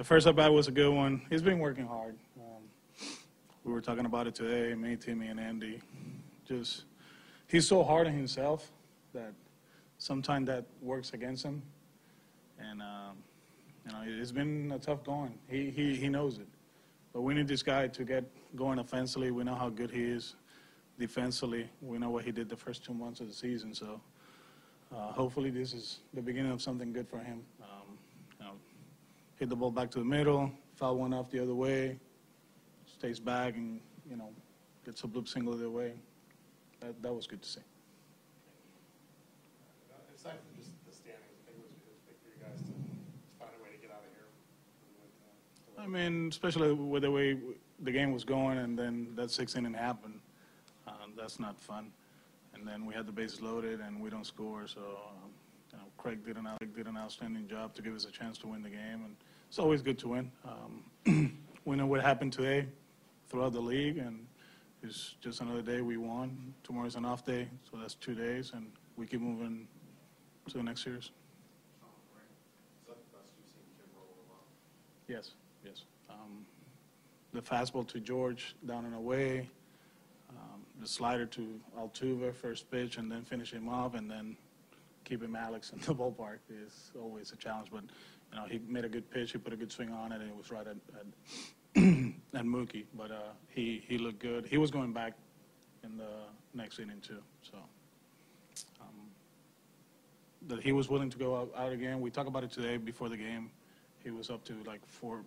The first at-bat was a good one. He's been working hard. We were talking about it today, me, Timmy, and Andy. Just, he's so hard on himself that sometimes that works against him. And, it's been a tough going. He knows it. But we need this guy to get going offensively. We know how good he is defensively. We know what he did the first 2 months of the season. So hopefully this is the beginning of something good for him. Hit the ball back to the middle, foul one off the other way, stays back and, gets a bloop single the other way. That was good to see. Aside from just the standings, I think it was big for you guys to find a way to get out of here. I mean, especially with the way the game was going and then that sixth inning happened. That's not fun. And then we had the bases loaded and we don't score. So, Craig did an outstanding job to give us a chance to win the game. And it's always good to win. We know what happened today throughout the league, and it's just another day we won. Tomorrow's an off day, so that's 2 days, and we keep moving to the next series. Is that the best you've seen Kim roll in a while? Yes. The fastball to George down and away, the slider to Altuve, first pitch, and then finish him off, and then keeping Alex in the ballpark is always a challenge. But, he made a good pitch. He put a good swing on it, and it was right at Mookie. But he looked good. He was going back in the next inning, too. So that he was willing to go out again. We talked about it today before the game. He was up to like 4,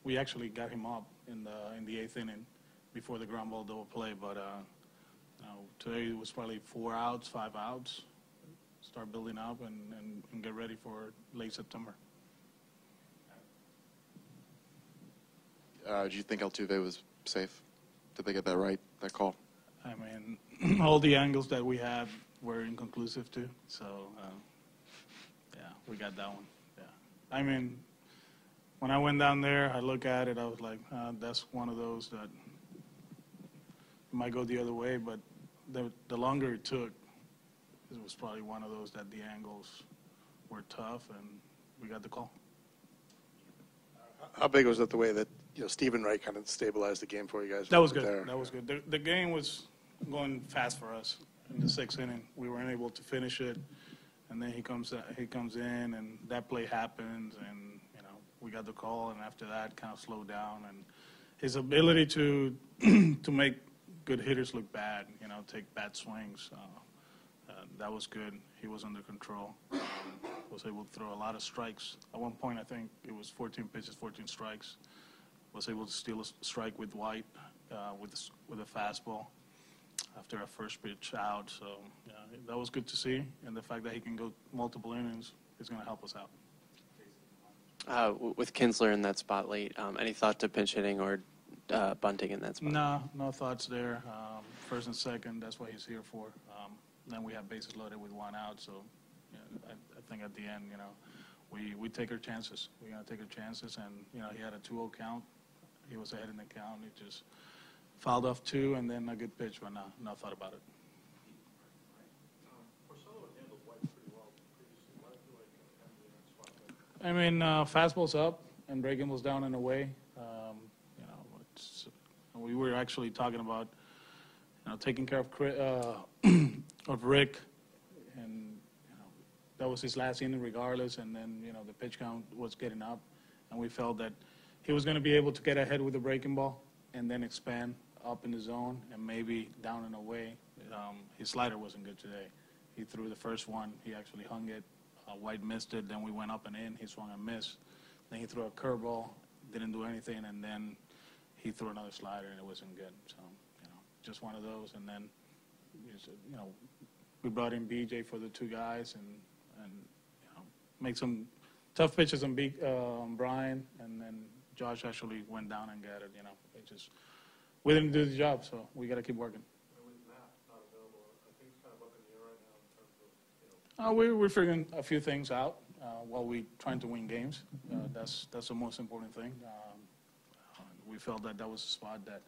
we actually got him up in the 8th inning before the ground ball double play. But today it was probably 4 outs, 5 outs. Start building up and get ready for late September. Do you think Altuve was safe? Did they get that right, that call? I mean, all the angles that we had were inconclusive too. So, we got that one. Yeah. I mean, when I went down there, I look at it, I was like, that's one of those that might go the other way. But the longer it took, it was probably one of those that the angles were tough, and we got the call. How big was it the way that Stephen Wright kind of stabilized the game for you guys? That was good. That was good. The game was going fast for us in the 6th inning. We weren't able to finish it, and then he comes in, and that play happens, and we got the call, and after that, kind of slowed down, and his ability to to make good hitters look bad, take bad swings. That was good. He was under control. Was able to throw a lot of strikes. At one point, I think it was 14 pitches, 14 strikes. Was able to steal a strike with White with a fastball after a first pitch out. So that was good to see. And the fact that he can go multiple innings is going to help us out. With Kinsler in that spot late, any thought to pinch hitting or bunting in that spot? No thoughts there. First and second, that's what he's here for. Then we have bases loaded with 1 out. So I think at the end, we take our chances. We're going to take our chances. And, he had a 2-0 count. He was ahead in the count. He just fouled off 2 and then a good pitch, but no thought about it. I mean, fastball's up and breaking balls down and away. We were actually talking about, taking care of Rick, and that was his last inning regardless. And then the pitch count was getting up, and we felt that he was going to be able to get ahead with the breaking ball and then expand up in the zone and maybe down and away. His slider wasn't good today. He threw the first one. He actually hung it. White missed it. Then we went up and in. He swung and missed. Then he threw a curveball, didn't do anything, and then he threw another slider and it wasn't good. So just one of those. And then we brought in BJ for the 2 guys and make some tough pitches on Brian, and then Josh actually went down and got it. We didn't do the job, so we got to keep working. We're figuring a few things out while we're trying to win games. That's the most important thing. We felt that was a spot that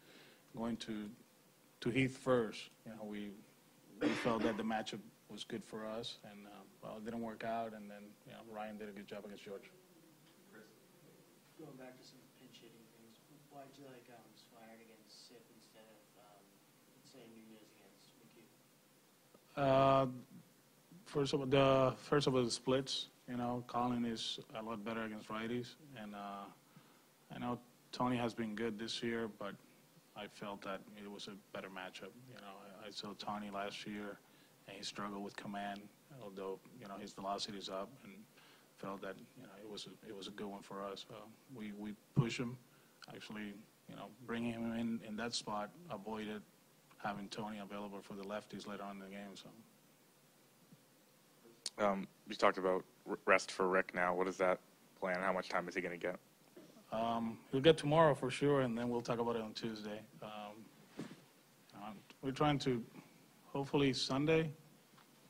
going to Heath first. We felt that the matchup was good for us, and it didn't work out. And then Ryan did a good job against George. practicing pinch hitting things. Why did you like Swinart against Sip instead of, let's say, Nunez against McHugh? First of all, the splits. You know, Colin is a lot better against righties, and I know Tony has been good this year, but I felt that it was a better matchup. You know, I saw Tony last year, and he struggled with command, although you know his velocity is up, and felt that you know it was a good one for us. We push him, actually, you know, bringing him in that spot avoided having Tony available for the lefties later on in the game. So. You talked about rest for Rick now. What is that plan? How much time is he going to get? He'll get tomorrow for sure, and then we'll talk about it on Tuesday. We're trying to, hopefully Sunday,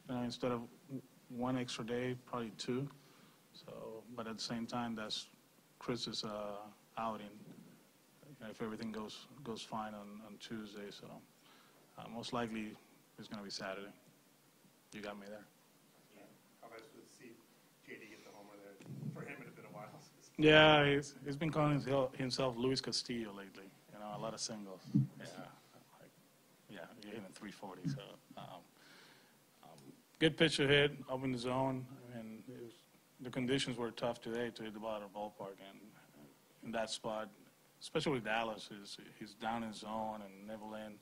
instead of one extra day, probably two. So, but at the same time, that's Chris's outing. If everything goes fine on Tuesday, so most likely it's going to be Saturday. You got me there. How nice was to see JD get the homer there? For him, it had been a while. Yeah, he's been calling himself Luis Castillo lately. You know, a lot of singles. Yeah, you're hitting 340. So, good pitch to hit up in the zone. I mean, the conditions were tough today to hit the ball at a ballpark, and in that spot, especially with Dallas, he's down in zone and nibbling.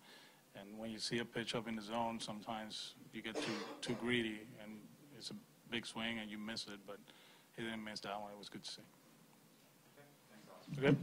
And when you see a pitch up in the zone, sometimes you get too greedy, and it's a big swing, and you miss it. But he didn't miss that one. It was good to see. Okay. Good.